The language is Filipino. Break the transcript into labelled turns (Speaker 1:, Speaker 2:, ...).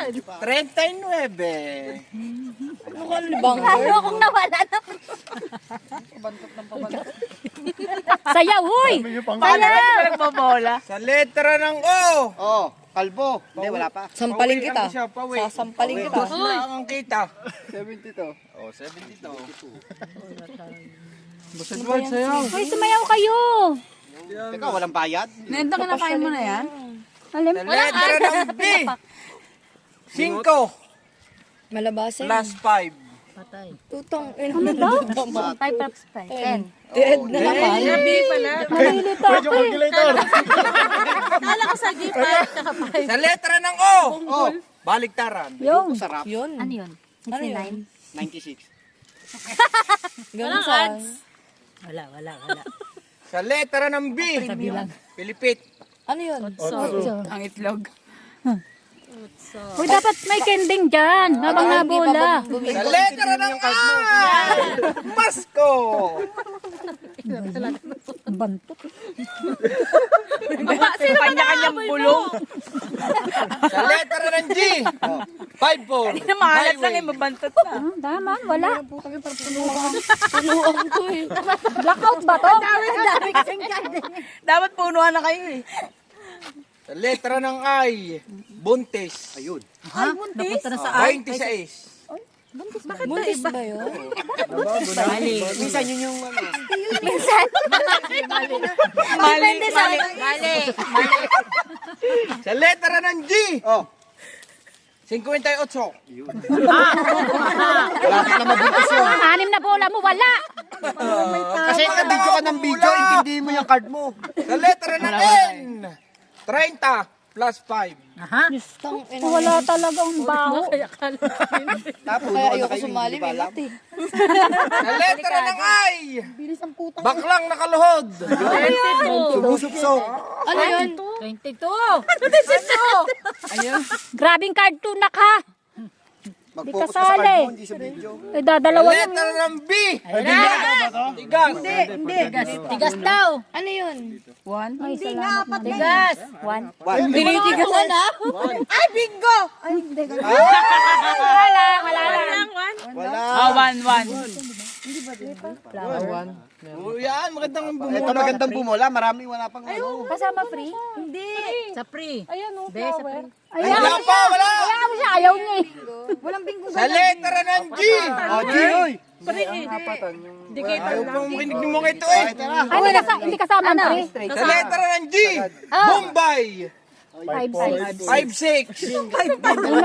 Speaker 1: 39.
Speaker 2: Ano akong nawala na. Sayaw, huy! Sayaw!
Speaker 1: Sa letra ng O.
Speaker 3: Oh, kalbo. Hindi, wala pa.
Speaker 4: Sampalin kita.
Speaker 1: Pawi.
Speaker 4: Sasampalin kita.
Speaker 1: Dos na ang kita.
Speaker 3: 72.
Speaker 1: Oh, 72.
Speaker 2: Hoy, sumayaw kayo!
Speaker 3: Teka, walang bayad?
Speaker 4: Nenda, kinakain mo na yan?
Speaker 2: Alam,
Speaker 1: Sa letra ng B. 5
Speaker 4: Malabasin.
Speaker 1: plus 5.
Speaker 4: Tutong.
Speaker 2: ano daw? 5 plus 5. 10.
Speaker 4: Dead na naman.
Speaker 2: Malilito ako eh.
Speaker 1: Sa letra ng O.
Speaker 3: Oh,
Speaker 1: Baligtaran.
Speaker 2: Yung,
Speaker 3: sarap.
Speaker 4: Yun.
Speaker 2: ano yun?
Speaker 4: Ano yun?
Speaker 3: 96.
Speaker 4: Ganun sa...
Speaker 1: Sa letra ng B. Pilipit.
Speaker 4: Ano yun?
Speaker 5: Ang itlog.
Speaker 2: Uy, dapat may kending dyan. Habang nabola.
Speaker 1: Sa letra ng A. Pasko.
Speaker 2: Bantot.
Speaker 5: Kanya-kanyang bulong.
Speaker 1: Sa letra ng G. 5-4.
Speaker 5: Namahalat lang yung mabantot na.
Speaker 2: Tama, wala.
Speaker 4: Tunuan ko eh.
Speaker 2: Blackout ba to?
Speaker 5: Dapat punuan na kayo eh.
Speaker 1: Sa letra ng I. Buntis.
Speaker 3: Ayun.
Speaker 5: Ha? Napunta na sa
Speaker 1: 26.
Speaker 4: Buntis ba yun?
Speaker 3: Minsan yun yung ano.
Speaker 5: mali.
Speaker 1: Sa letra ng G.
Speaker 3: Oh,
Speaker 1: 58.
Speaker 3: malapit na mabuntis yun.
Speaker 2: 6 na bola mo, wala.
Speaker 3: Kasi nabidyo ka ng video, hindi mo yung card mo.
Speaker 1: Sa letra ng N. 30 plus 5.
Speaker 4: Tang ina.
Speaker 2: Wala talagang baho.
Speaker 3: Tapos,
Speaker 4: Kaya ayoko sumali, may mat eh.
Speaker 1: Sa letra ng I. Baklang nakaluhod.
Speaker 3: sumusupsok.
Speaker 4: Ano yun?
Speaker 2: 22. Grabing card tunak ha.
Speaker 3: Mag-focus ka sa
Speaker 2: kasali.
Speaker 3: card mo, hindi sa video.
Speaker 2: Eh, dadalawa lang.
Speaker 1: Letra ng B. Tigas.
Speaker 2: Tigas daw.
Speaker 4: Ano yun?
Speaker 2: Ay, salamat. Tigas. 1.
Speaker 4: Tinitigasan ah?
Speaker 2: Wala lang.
Speaker 3: Wala.
Speaker 5: Ah, 1-1.
Speaker 1: Oh, yan, magandang
Speaker 3: Ito
Speaker 1: bumula.
Speaker 3: magandang bumula, maraming wala pang ano.
Speaker 2: Kasama free?
Speaker 5: Sa pre.
Speaker 2: Ayan o,
Speaker 5: Be, sa
Speaker 2: flower.
Speaker 5: pre.
Speaker 1: Wala pa, wala.
Speaker 2: Ayaw mo siya, ayaw niya eh.
Speaker 1: Sa letra ng G.
Speaker 3: Oh, G, oy.
Speaker 1: Ayaw pang makinig mo ito eh.
Speaker 2: Ay, hindi kasama ang free.
Speaker 1: Sa letra ng G. Bombay.
Speaker 2: 5-6.
Speaker 1: 5-6.